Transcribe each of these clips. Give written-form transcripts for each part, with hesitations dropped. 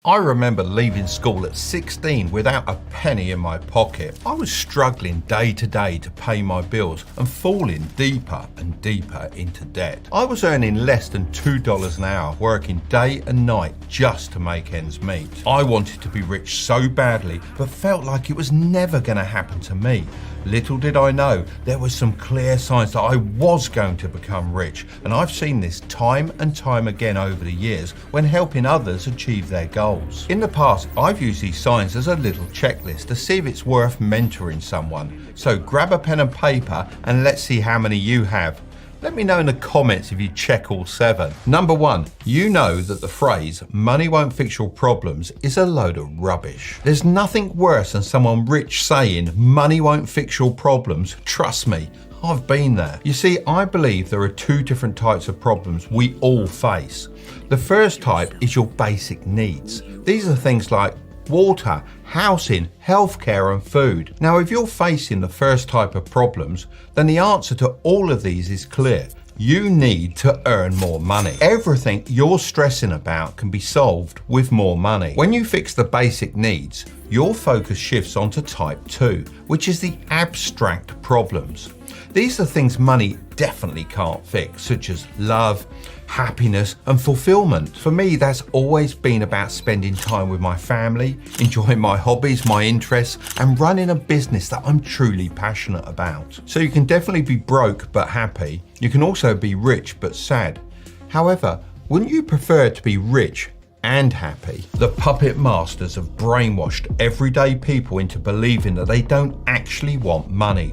I remember leaving school at 16 without a penny in my pocket. I was struggling day to day to pay my bills and falling deeper and deeper into debt. I was earning less than $2 an hour, working day and night just to make ends meet. I wanted to be rich so badly, but felt like it was never going to happen to me. Little did I know, there were some clear signs that I was going to become rich, and I've seen this time and time again over the years when helping others achieve their goals. In the past, I've used these signs as a little checklist to see if it's worth mentoring someone. So grab a pen and paper and let's see how many you have. Let me know in the comments if you check all 7. Number 1, you know that the phrase, money won't fix your problems, is a load of rubbish. There's nothing worse than someone rich saying, money won't fix your problems. Trust me, I've been there. You see, I believe there are 2 different types of problems we all face. The first type is your basic needs. These are things like water, housing, healthcare and food. Now, if you're facing the first type of problems, then the answer to all of these is clear. You need to earn more money. Everything you're stressing about can be solved with more money. When you fix the basic needs, your focus shifts onto type 2, which is the abstract problems. These are things money definitely can't fix, such as love, happiness and fulfillment. For me, that's always been about spending time with my family, enjoying my hobbies, my interests, and running a business that I'm truly passionate about. So you can definitely be broke but happy. You can also be rich but sad. However, wouldn't you prefer to be rich and happy? The puppet masters have brainwashed everyday people into believing that they don't actually want money,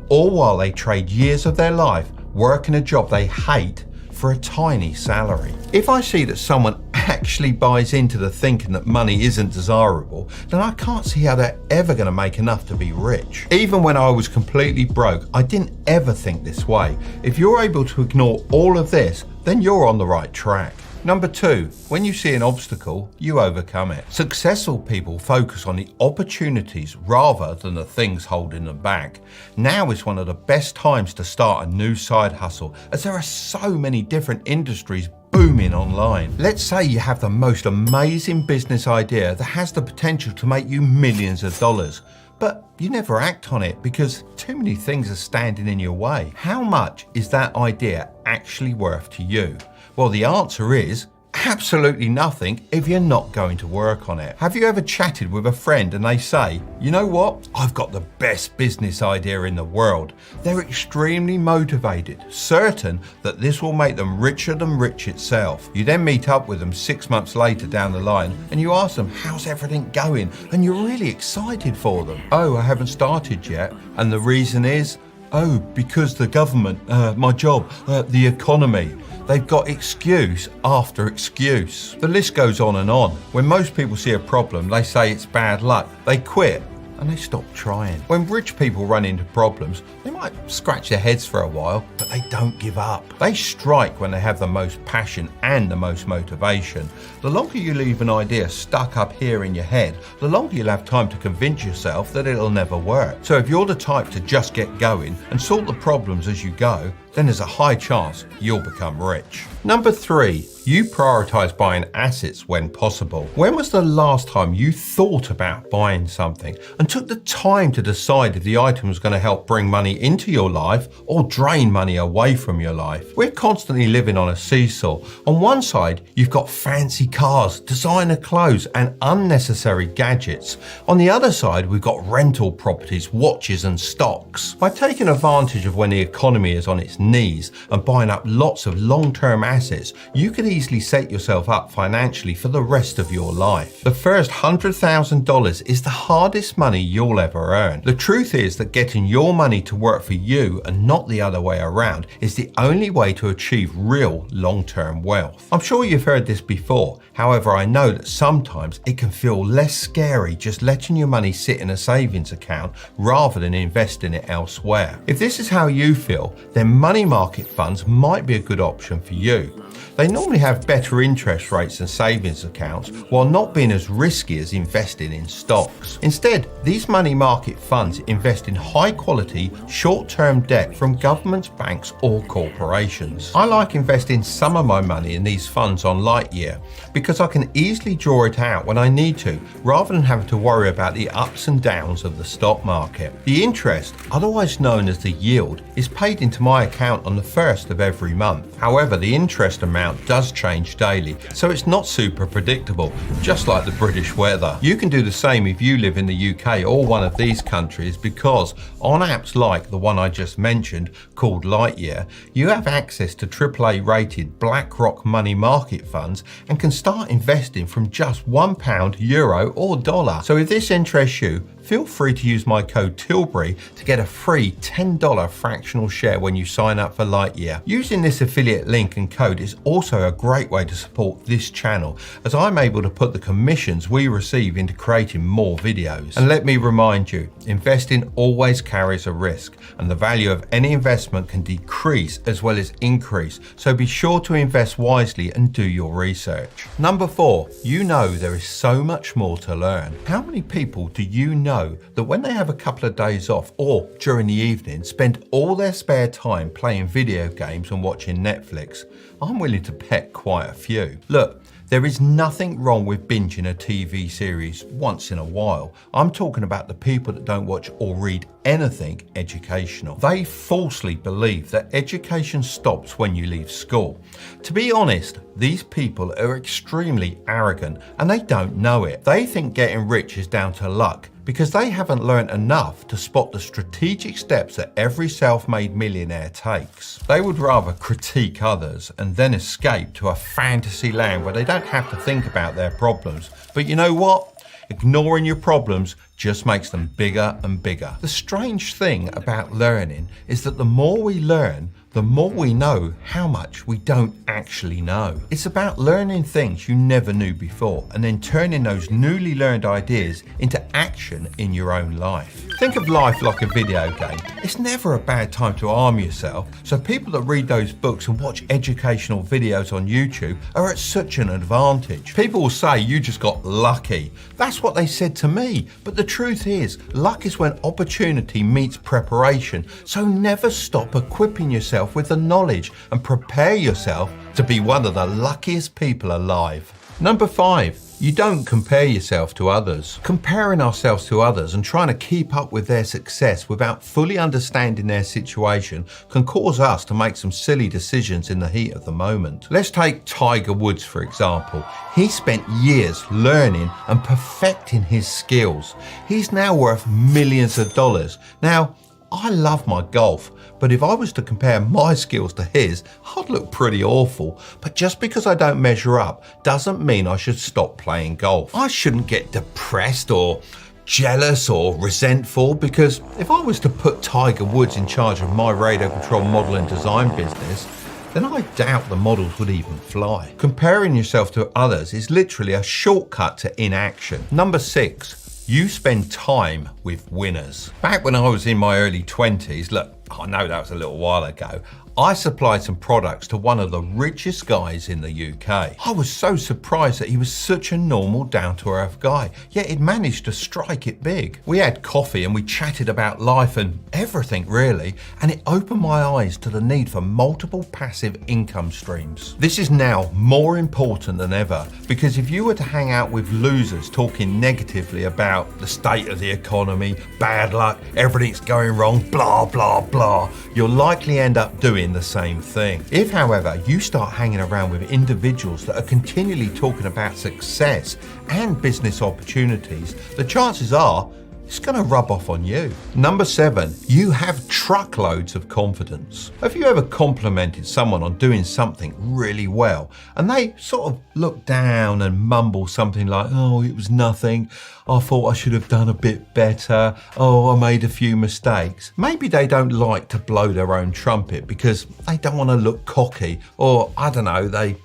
all while they trade years of their life working a job they hate for a tiny salary. If I see that someone actually buys into the thinking that money isn't desirable, then I can't see how they're ever going to make enough to be rich. Even when I was completely broke, I didn't ever think this way. If you're able to ignore all of this, then you're on the right track. Number 2, when you see an obstacle, you overcome it. Successful people focus on the opportunities rather than the things holding them back. Now is one of the best times to start a new side hustle, as there are so many different industries booming online. Let's say you have the most amazing business idea that has the potential to make you millions of dollars, but you never act on it because too many things are standing in your way. How much is that idea actually worth to you? Well, the answer is absolutely nothing if you're not going to work on it. Have you ever chatted with a friend and they say, you know what, I've got the best business idea in the world. They're extremely motivated, certain that this will make them richer than rich itself. You then meet up with them 6 months later down the line and you ask them, how's everything going? And you're really excited for them. Oh, I haven't started yet. And the reason is, oh, because the government, my job, the economy. They've got excuse after excuse. The list goes on and on. When most people see a problem, they say it's bad luck. They quit and they stop trying. When rich people run into problems, they might scratch their heads for a while, but they don't give up. They strike when they have the most passion and the most motivation. The longer you leave an idea stuck up here in your head, the longer you'll have time to convince yourself that it'll never work. So if you're the type to just get going and sort the problems as you go, then there's a high chance you'll become rich. Number 3, you prioritize buying assets when possible. When was the last time you thought about buying something and took the time to decide if the item was going to help bring money into your life or drain money away from your life? We're constantly living on a seesaw. On one side, you've got fancy cars, designer clothes, and unnecessary gadgets. On the other side, we've got rental properties, watches, and stocks. By taking advantage of when the economy is on its knees and buying up lots of long-term assets, you could easily set yourself up financially for the rest of your life. The first $100,000 is the hardest money you'll ever earn. The truth is that getting your money to work for you and not the other way around is the only way to achieve real long-term wealth. I'm sure you've heard this before. However, I know that sometimes it can feel less scary just letting your money sit in a savings account rather than investing it elsewhere. If this is how you feel, then money market funds might be a good option for you. They normally have better interest rates than savings accounts, while not being as risky as investing in stocks. Instead, these money market funds invest in high quality, short-term debt from governments, banks or corporations. I like investing some of my money in these funds on Lightyear because I can easily draw it out when I need to, rather than having to worry about the ups and downs of the stock market. The interest, otherwise known as the yield, is paid into my account on the first of every month. However, the interest amount does change daily, so it's not super predictable, just like the British weather. You can do the same if you live in the UK or one of these countries, because on apps like the one I just mentioned called Lightyear, you have access to AAA rated BlackRock money market funds and can start investing from just £1, euro or dollar. So if this interests you, feel free to use my code Tilbury to get a free $10 fractional share when you sign up for Lightyear. Using this affiliate link and code is also a great way to support this channel, as I'm able to put the commissions we receive into creating more videos. And let me remind you, investing always carries a risk, and the value of any investment can decrease as well as increase, so be sure to invest wisely and do your research. Number 4, you know there is so much more to learn. How many people do you know that when they have a couple of days off or during the evening spend all their spare time playing video games and watching Netflix? I'm willing to bet quite a few. Look, there is nothing wrong with binging a TV series once in a while. I'm talking about the people that don't watch or read anything educational. They falsely believe that education stops when you leave school. To be honest, these people are extremely arrogant and they don't know it. They think getting rich is down to luck, because they haven't learned enough to spot the strategic steps that every self-made millionaire takes. They would rather critique others and then escape to a fantasy land where they don't have to think about their problems. But you know what? Ignoring your problems just makes them bigger and bigger. The strange thing about learning is that the more we learn, the more we know how much we don't actually know. It's about learning things you never knew before and then turning those newly learned ideas into action in your own life. Think of life like a video game. It's never a bad time to arm yourself, so people that read those books and watch educational videos on YouTube are at such an advantage. People will say you just got lucky. That's what they said to me, but the truth is, luck is when opportunity meets preparation, so never stop equipping yourself with the knowledge and prepare yourself to be one of the luckiest people alive. Number 5, you don't compare yourself to others. Comparing ourselves to others and trying to keep up with their success without fully understanding their situation can cause us to make some silly decisions in the heat of the moment. Let's take Tiger Woods for example. He spent years learning and perfecting his skills. He's now worth millions of dollars. Now, I love my golf, but if I was to compare my skills to his, I'd look pretty awful. But just because I don't measure up doesn't mean I should stop playing golf. I shouldn't get depressed or jealous or resentful, because if I was to put Tiger Woods in charge of my radio control model and design business, then I doubt the models would even fly. Comparing yourself to others is literally a shortcut to inaction. Number 6. You spend time with winners. Back when I was in my early 20s, look, I know that was a little while ago, I supplied some products to one of the richest guys in the UK. I was so surprised that he was such a normal, down-to-earth guy, yet he'd managed to strike it big. We had coffee and we chatted about life and everything really, and it opened my eyes to the need for multiple passive income streams. This is now more important than ever, because if you were to hang out with losers talking negatively about the state of the economy, bad luck, everything's going wrong, blah, blah, blah, you'll likely end up doing the same thing. If, however, you start hanging around with individuals that are continually talking about success and business opportunities, the chances are it's going to rub off on you. Number 7, you have truckloads of confidence. Have you ever complimented someone on doing something really well and they sort of look down and mumble something like, oh, it was nothing, I thought I should have done a bit better, oh, I made a few mistakes? Maybe they don't like to blow their own trumpet because they don't want to look cocky, or I don't know, they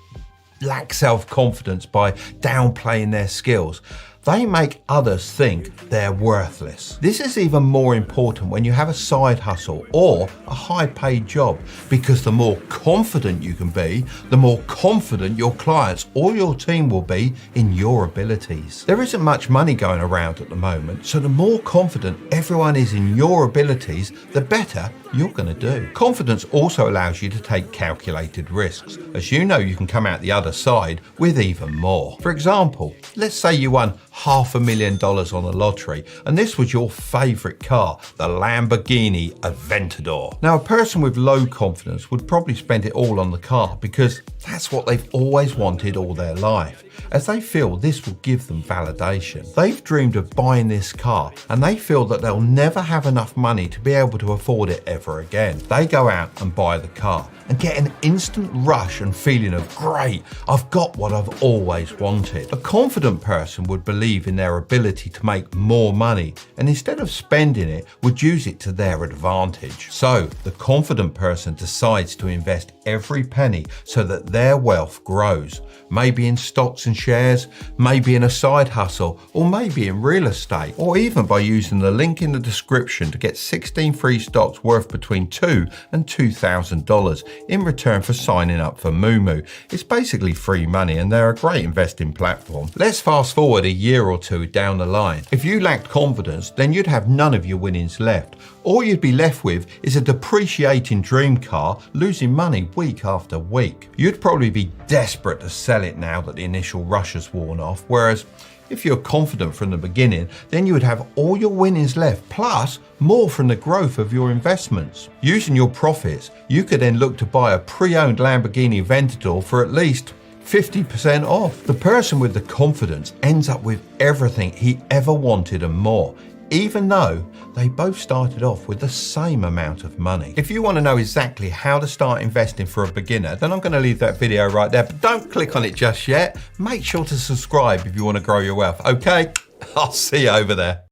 lack self-confidence by downplaying their skills. They make others think they're worthless. This is even more important when you have a side hustle or a high-paid job, because the more confident you can be, the more confident your clients or your team will be in your abilities. There isn't much money going around at the moment, so the more confident everyone is in your abilities, the better you're going to do. Confidence also allows you to take calculated risks, as you know you can come out the other side with even more. For example, let's say you won $500,000 on the lottery, and this was your favourite car, the Lamborghini Aventador. Now, a person with low confidence would probably spend it all on the car because that's what they've always wanted all their life, as they feel this will give them validation. They've dreamed of buying this car and they feel that they'll never have enough money to be able to afford it ever again. They go out and buy the car and get an instant rush and feeling of, great, I've got what I've always wanted. A confident person would believe in their ability to make more money, and instead of spending it, would use it to their advantage. So the confident person decides to invest every penny so that their wealth grows, maybe in stocks and shares, maybe in a side hustle, or maybe in real estate, or even by using the link in the description to get 16 free stocks worth between $2,000 and $2,000 in return for signing up for Moomoo. It's basically free money and they're a great investing platform. Let's fast forward a year or two down the line. If you lacked confidence, then you'd have none of your winnings left. All you'd be left with is a depreciating dream car, losing money week after week. You'd probably be desperate to sell it now that the initial rush has worn off, whereas if you're confident from the beginning, then you would have all your winnings left, plus more from the growth of your investments. Using your profits, you could then look to buy a pre-owned Lamborghini Aventador for at least 50% off. The person with the confidence ends up with everything he ever wanted and more, even though they both started off with the same amount of money. If you want to know exactly how to start investing for a beginner, then I'm going to leave that video right there, but don't click on it just yet. Make sure to subscribe if you want to grow your wealth, okay? I'll see you over there.